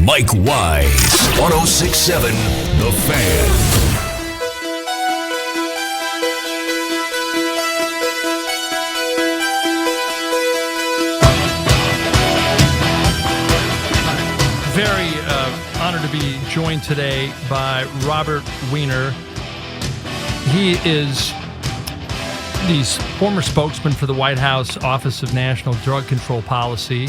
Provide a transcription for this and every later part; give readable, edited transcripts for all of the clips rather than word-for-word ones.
Mike Wise, 106.7 The Fan. Very honored to be joined today by Robert Weiner. He is the former spokesman for the White House Office of National Drug Control Policy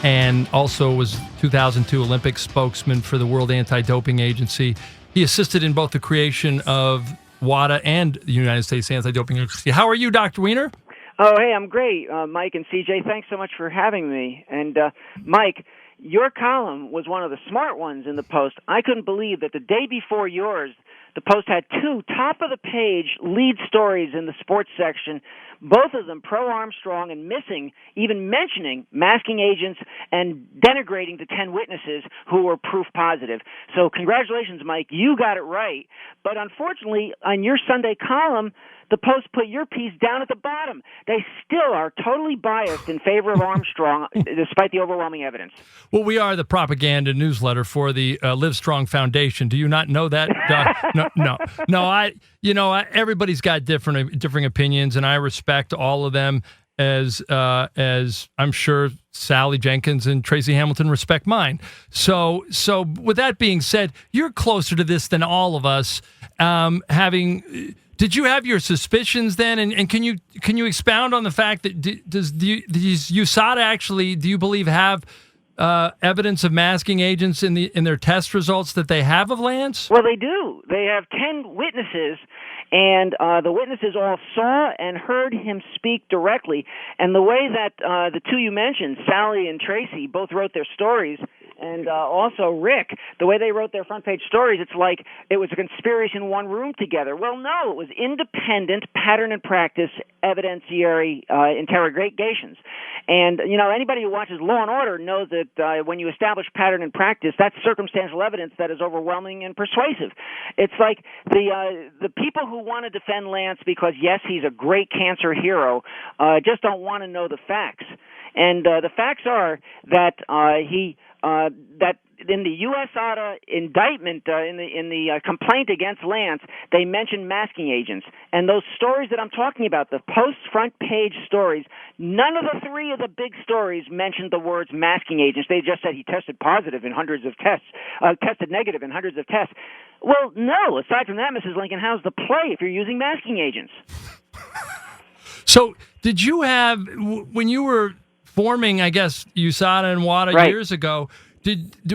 and also was 2002 Olympic spokesman for the World Anti-Doping Agency. He assisted in both the creation of WADA and the United States Anti-Doping Agency. How are you, Dr. Weiner? Oh, hey, I'm great, Mike and CJ. Thanks so much for having me. And, Mike, your column was one of the smart ones in the Post. I couldn't believe that the day before yours, the Post had two top-of-the-page lead stories in the sports section, both of them pro-Armstrong and missing, even mentioning masking agents and denigrating the 10 witnesses who were proof positive. So congratulations, Mike. You got it right. But unfortunately, on your Sunday column, the Post put your piece down at the bottom. They still are totally biased in favor of Armstrong, despite the overwhelming evidence. Well, we are the propaganda newsletter for the Livestrong Foundation. Do you not know that? No. Everybody's got differing opinions, and I respect all of them. As I'm sure Sally Jenkins and Tracy Hamilton respect mine. So with that being said, you're closer to this than all of us. Did you have your suspicions then? And can you expound on the fact that does USADA actually, do you believe, have evidence of masking agents in their test results that they have of Lance? Well, they do. They have 10 witnesses, and the witnesses all saw and heard him speak directly. And the way that the two you mentioned, Sally and Tracy, both wrote their stories, and also Rick, the way they wrote their front-page stories, it's like it was a conspiracy in one room together. Well, no, it was independent pattern and practice evidentiary interrogations. And, anybody who watches Law and Order knows that when you establish pattern and practice, that's circumstantial evidence that is overwhelming and persuasive. It's like the people who want to defend Lance because, yes, he's a great cancer hero, just don't want to know the facts. And the facts are that that in the USADA indictment, in the complaint against Lance, they mentioned masking agents. And those stories that I'm talking about, the Post front page stories, none of the three of the big stories mentioned the words masking agents. They just said he tested positive in hundreds of tests, tested negative in hundreds of tests. Well, no, aside from that, Mrs. Lincoln, how's the play if you're using masking agents? So did you have, when you were forming, I guess, USADA and WADA right. years ago,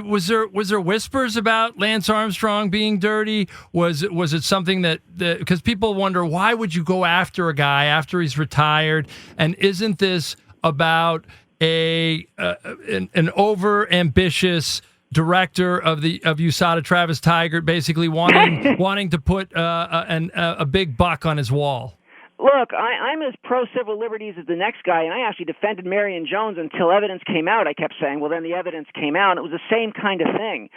was there whispers about Lance Armstrong being dirty? Was it something that because people wonder, why would you go after a guy after he's retired? And isn't this about an over ambitious director of USADA, Travis Tigert, basically wanting to put a big buck on his wall? Look, I'm as pro-civil liberties as the next guy, and I actually defended Marion Jones until evidence came out. I kept saying, well, then the evidence came out, and it was the same kind of thing.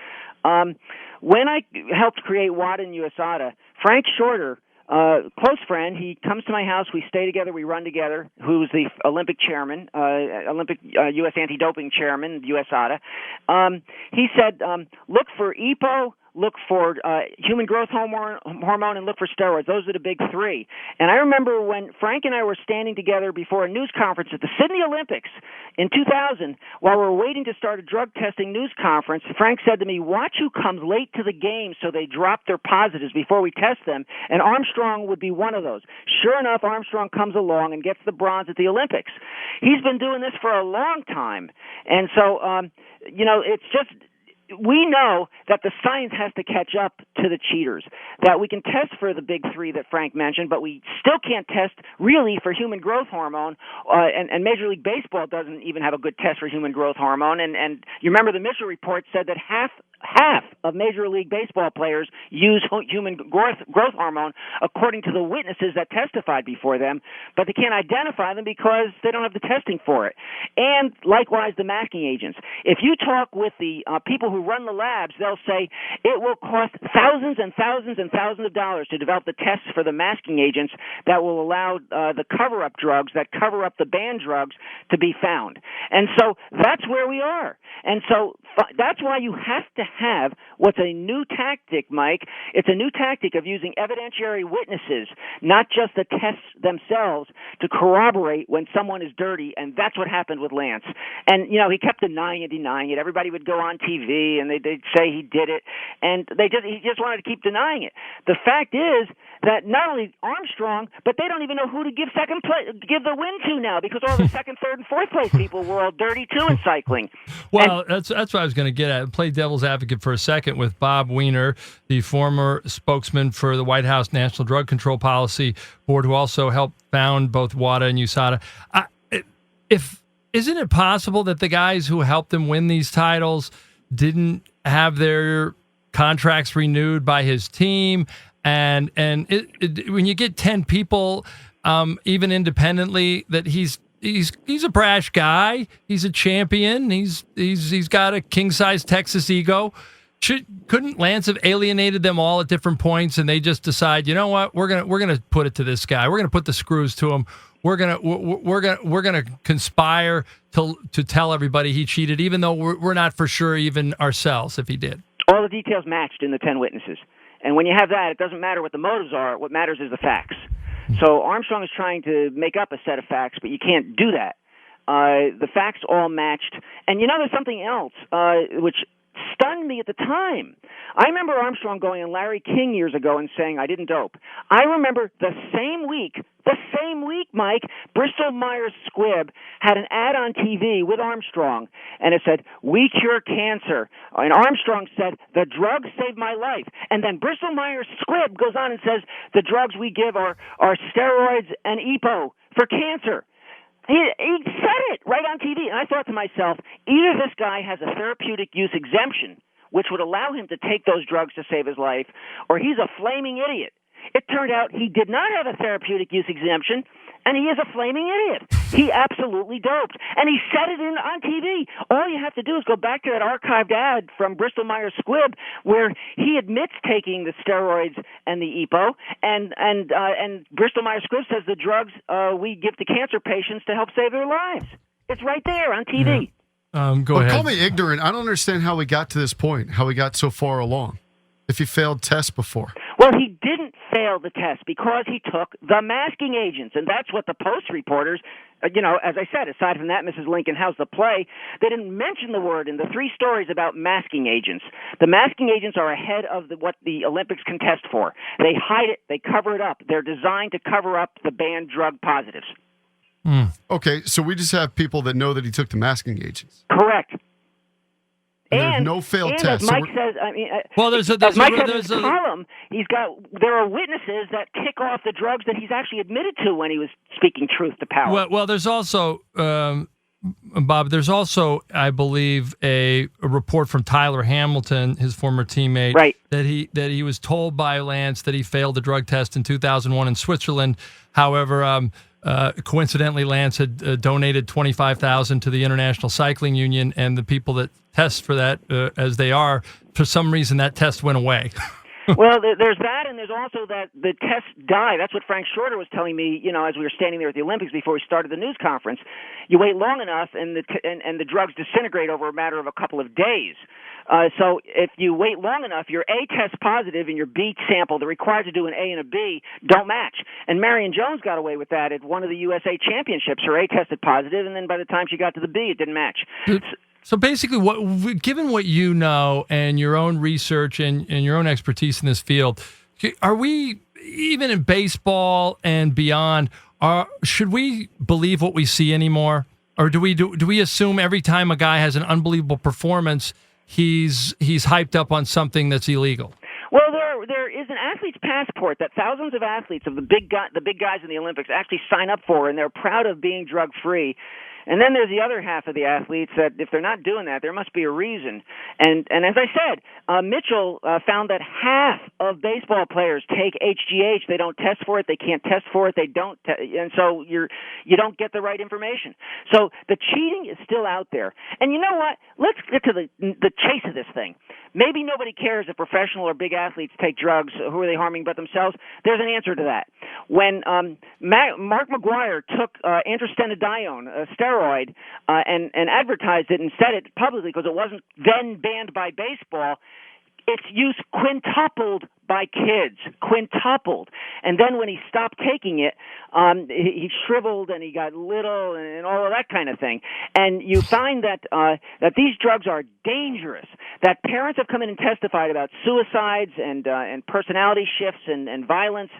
When I helped create WADA and USADA, Frank Shorter, close friend, he comes to my house, we stay together, we run together, who's the Olympic chairman, U.S. anti-doping chairman, USADA. He said, look for EPO, look for human growth hormone, and look for steroids. Those are the big three. And I remember when Frank and I were standing together before a news conference at the Sydney Olympics in 2000, while we were waiting to start a drug testing news conference, Frank said to me, watch who comes late to the game so they drop their positives before we test them, and Armstrong would be one of those. Sure enough, Armstrong comes along and gets the bronze at the Olympics. He's been doing this for a long time. And so, it's just... we know that the science has to catch up to the cheaters, that we can test for the big three that Frank mentioned, but we still can't test really for human growth hormone, and Major League Baseball doesn't even have a good test for human growth hormone, and you remember the Mitchell report said that half of Major League Baseball players use human growth hormone, according to the witnesses that testified before them, but they can't identify them because they don't have the testing for it. And likewise, the masking agents. If you talk with the people who who run the labs, they'll say it will cost thousands and thousands and thousands of dollars to develop the tests for the masking agents that will allow the cover-up drugs that cover up the banned drugs to be found. And so that's where we are. And so that's why you have to have what's a new tactic, Mike. It's a new tactic of using evidentiary witnesses, not just the tests themselves, to corroborate when someone is dirty, and that's what happened with Lance. And, he kept denying it. Everybody would go on TV, and they'd say he did it, and he just wanted to keep denying it. The fact is that not only Armstrong, but they don't even know who to give the win to now, because all the second, third, and fourth place people were all dirty too in cycling. Well, that's what I was going to get at. Play devil's advocate for a second with Bob Weiner, the former spokesman for the White House National Drug Control Policy Board, who also helped found both WADA and USADA. Isn't it possible that the guys who helped them win these titles didn't have their contracts renewed by his team? And when you get 10 people, even independently, that he's a brash guy. He's a champion. He's got a king-size Texas ego. Couldn't Lance have alienated them all at different points, and they just decide, you know what, we're gonna put it to this guy. We're gonna put the screws to him. We're gonna conspire to tell everybody he cheated, even though we're not for sure even ourselves if he did. All the details matched in the 10 witnesses, and when you have that, it doesn't matter what the motives are. What matters is the facts. So Armstrong is trying to make up a set of facts, but you can't do that. The facts all matched. And there's something else which stunned me at the time. I remember Armstrong going on Larry King years ago and saying, I didn't dope. I remember the same week, Mike, Bristol-Myers Squibb had an ad on TV with Armstrong, and it said, "We cure cancer." And Armstrong said, "The drugs saved my life." And then Bristol-Myers Squibb goes on and says, "The drugs we give are steroids and EPO for cancer." He said it right on TV, and I thought to myself, either this guy has a therapeutic use exemption, which would allow him to take those drugs to save his life, or he's a flaming idiot. It turned out he did not have a therapeutic use exemption, and he is a flaming idiot. He absolutely doped, and he said it on TV. All you have to do is go back to that archived ad from Bristol-Myers Squibb where he admits taking the steroids and the EPO, and Bristol-Myers Squibb says the drugs we give to cancer patients to help save their lives. It's right there on TV. Go ahead. Call me ignorant. I don't understand how we got to this point, how we got so far along, if he failed tests before. Well, he didn't fail the test because he took the masking agents, and that's what the Post reporters, as I said, aside from that, Mrs. Lincoln, how's the play? They didn't mention the word in the 3 stories about masking agents. The masking agents are ahead of what the Olympics can test for. They hide it. They cover it up. They're designed to cover up the banned drug positives. Okay, so we just have people that know that he took the masking agents. Correct. And there's no failed test. As Mike says, there's a column. There are witnesses that kick off the drugs that he's actually admitted to when he was speaking truth to power. Well, there's also Bob. There's also, I believe, a report from Tyler Hamilton, his former teammate, right, that he was told by Lance that he failed the drug test in 2001 in Switzerland. However, coincidentally, Lance had donated $25,000 to the International Cycling Union, and the people that test for that, as they are, for some reason that test went away. Well, there's that, and there's also that the tests die. That's what Frank Shorter was telling me, as we were standing there at the Olympics before we started the news conference. You wait long enough, and the drugs disintegrate over a matter of a couple of days. So if you wait long enough, your A test positive and your B sample, they're required to do an A and a B, don't match. And Marion Jones got away with that at one of the USA Championships. Her A tested positive, and then by the time she got to the B, it didn't match. So basically, given what you know and your own research and your own expertise in this field, are we, even in baseball and beyond, should we believe what we see anymore? Or do we assume every time a guy has an unbelievable performance, he's hyped up on something that's illegal? Well, there is an athlete's passport that thousands of athletes of the big guys in the Olympics actually sign up for, and they're proud of being drug-free. And then there's the other half of the athletes that if they're not doing that, there must be a reason. And as I said, Mitchell found that half of baseball players take HGH. They don't test for it. They can't test for it. They don't, and so you don't get the right information. So the cheating is still out there. And you know what? Let's get to the chase of this thing. Maybe nobody cares if professional or big athletes take drugs. Who are they harming but themselves? There's an answer to that. When Mark McGwire took androstenedione, a steroid, and advertised it and said it publicly because it wasn't then banned by baseball, its use quintupled by kids, quintupled. And then when he stopped taking it, he shriveled and he got little and all of that kind of thing. And you find that these drugs are dangerous, that parents have come in and testified about suicides and personality shifts and violence,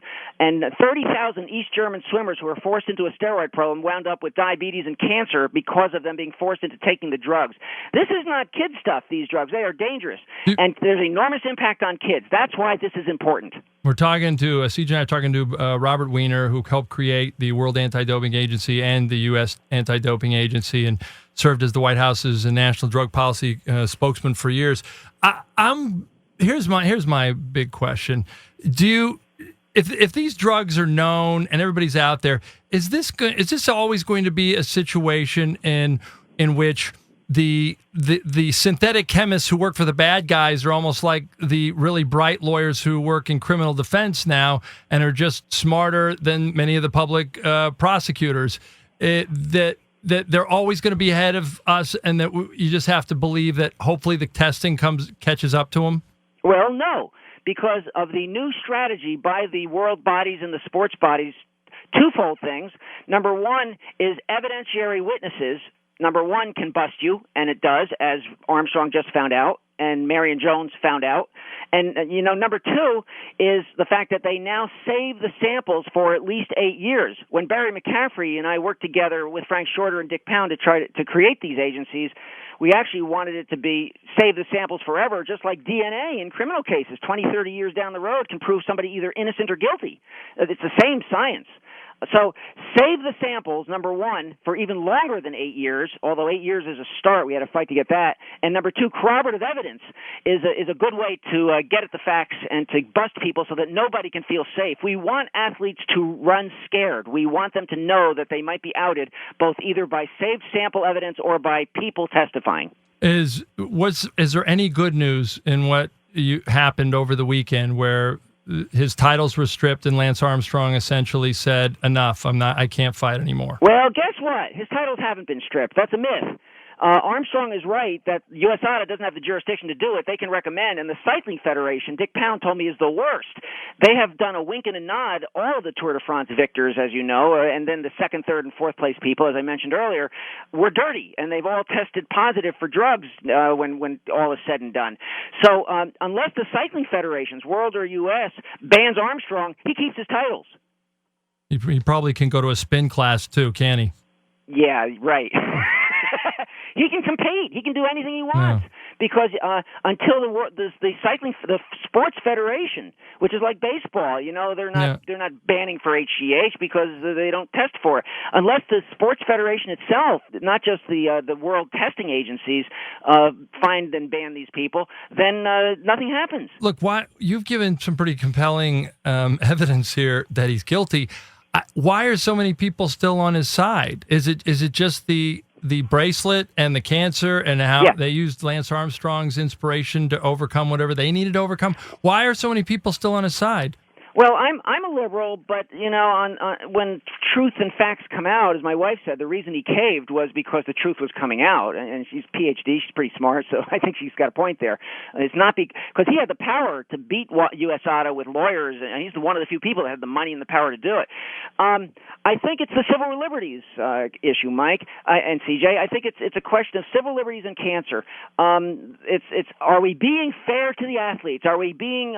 and 30,000 East German swimmers who were forced into a steroid program wound up with diabetes and cancer because of them being forced into taking the drugs. This is not kid stuff, these drugs. They are dangerous. And there's enormous impact on kids. That's why this is important. We're talking to, CJ and I are talking to Robert Weiner, who helped create the World Anti-Doping Agency and the U.S. Anti-Doping Agency and served as the White House's national drug policy spokesman for years. Here's my big question. If these drugs are known and everybody's out there, is this always going to be a situation in which the synthetic chemists who work for the bad guys are almost like the really bright lawyers who work in criminal defense now and are just smarter than many of the public prosecutors? That they're always going to be ahead of us, and that you just have to believe that hopefully the testing catches up to them? Well, no, because of the new strategy by the world bodies and the sports bodies. Twofold things. Number one is evidentiary witnesses. Number one can bust you, and it does, as Armstrong just found out, and Marion Jones found out. And, number two is the fact that they now save the samples for at least 8 years. When Barry McCaffrey and I worked together with Frank Shorter and Dick Pound to try to create these agencies, we actually wanted it to be save the samples forever, just like DNA in criminal cases. 20, 30 years down the road can prove somebody either innocent or guilty. It's the same science. So save the samples, number one, for even longer than 8 years, although 8 years is a start. We had a fight to get that. And number two, corroborative evidence is a good way to get at the facts and to bust people so that nobody can feel safe. We want athletes to run scared. We want them to know that they might be outed, both either by saved sample evidence or by people testifying. Is there any good news in what happened over the weekend where his titles were stripped and Lance Armstrong essentially said, enough, I can't fight anymore? Well, guess what? His titles haven't been stripped. That's a myth. Armstrong is right that USADA doesn't have the jurisdiction to do it. They can recommend, and the Cycling Federation, Dick Pound told me, is the worst. They have done a wink and a nod, all of the Tour de France victors, as you know, and then the second, third, and fourth place people, as I mentioned earlier, were dirty, and they've all tested positive for drugs when all is said and done. So unless the Cycling Federations, World or U.S., bans Armstrong, he keeps his titles. He probably can go to a spin class, too, can he? Yeah, right. He can compete. He can do anything he wants because until the sports federation, which is like baseball, they're not banning for HGH because they don't test for it. Unless the sports federation itself, not just the world testing agencies, find and ban these people, then nothing happens. Look, you've given some pretty compelling evidence here that he's guilty. Why are so many people still on his side? Is it just the bracelet and the cancer and how they used Lance Armstrong's inspiration to overcome whatever they needed to overcome? Why are so many people still on his side? Well, I'm a liberal, but when truth and facts come out, as my wife said, the reason he caved was because the truth was coming out. And she's PhD, she's pretty smart, so I think she's got a point there. It's not because he had the power to beat USADA with lawyers, and he's one of the few people that had the money and the power to do it. I think it's the civil liberties issue, Mike and CJ. I think it's a question of civil liberties and cancer. It's are we being fair to the athletes? Are we being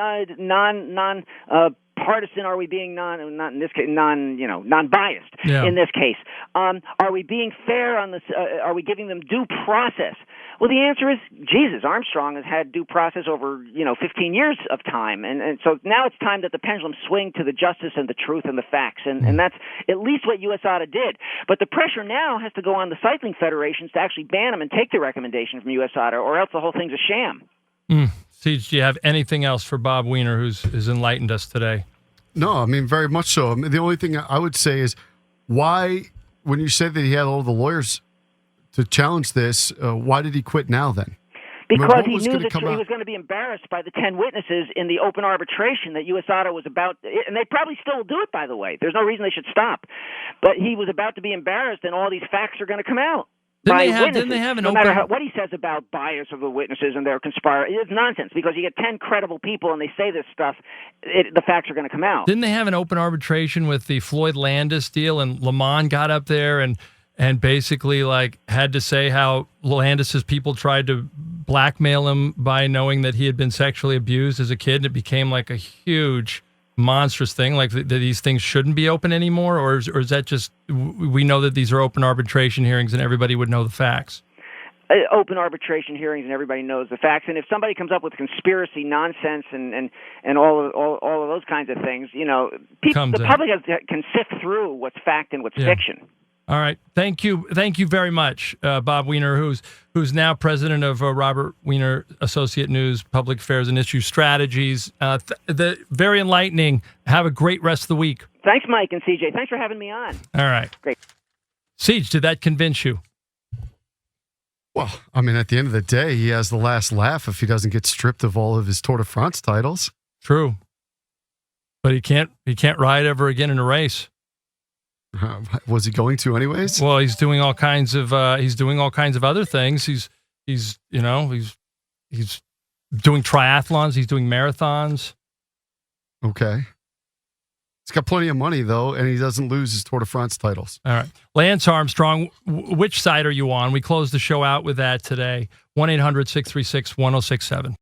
partisan? Are we being not in this case, non-biased Yeah. in this case? Are we being fair on this? Are we giving them due process? Well, the answer is Jesus. Armstrong has had due process over 15 years of time, and so now it's time that the pendulum swing to the justice and the truth and the facts, and that's at least what USADA did. But the pressure now has to go on the cycling federations to actually ban them and take the recommendation from USADA, or else the whole thing's a sham. Siege, do you have anything else for Bob Weiner, who's enlightened us today? No, I mean, very much so. I mean, the only thing I would say is why, when you said that he had all the lawyers to challenge this, why did he quit now then? Because he knew that he was going to be embarrassed by the 10 witnesses in the open arbitration that USADA was about, and they probably still will do it, by the way. There's no reason they should stop. But he was about to be embarrassed, and all these facts are going to come out. Didn't they have an no open... matter what he says about bias of the witnesses and their conspiring, it's nonsense, because you get 10 credible people and they say this stuff, the facts are going to come out. Didn't they have an open arbitration with the Floyd Landis deal, and Lamont got up there and basically had to say how Landis's people tried to blackmail him by knowing that he had been sexually abused as a kid, and it became like a huge, monstrous thing, like that these things shouldn't be open anymore, or is that just we know that these are open arbitration hearings and everybody would know the facts? Open arbitration hearings and everybody knows the facts, and if somebody comes up with conspiracy nonsense and all of those kinds of things, the public can sift through what's fact and what's fiction. All right. Thank you very much, Bob Weiner, who's now president of Robert Weiner Associate News, Public Affairs and Issue Strategies. Very enlightening. Have a great rest of the week. Thanks, Mike and CJ. Thanks for having me on. All right. Great. Siege, did that convince you? Well, I mean, at the end of the day, he has the last laugh if he doesn't get stripped of all of his Tour de France titles. True. But he can't ride ever again in a race. Was he going to anyways? Well, he's doing all kinds of other things. He's doing triathlons. He's doing marathons. Okay. He's got plenty of money though, and he doesn't lose his Tour de France titles. All right, Lance Armstrong. Which side are you on? We closed the show out with that today. 1-800-636-1067.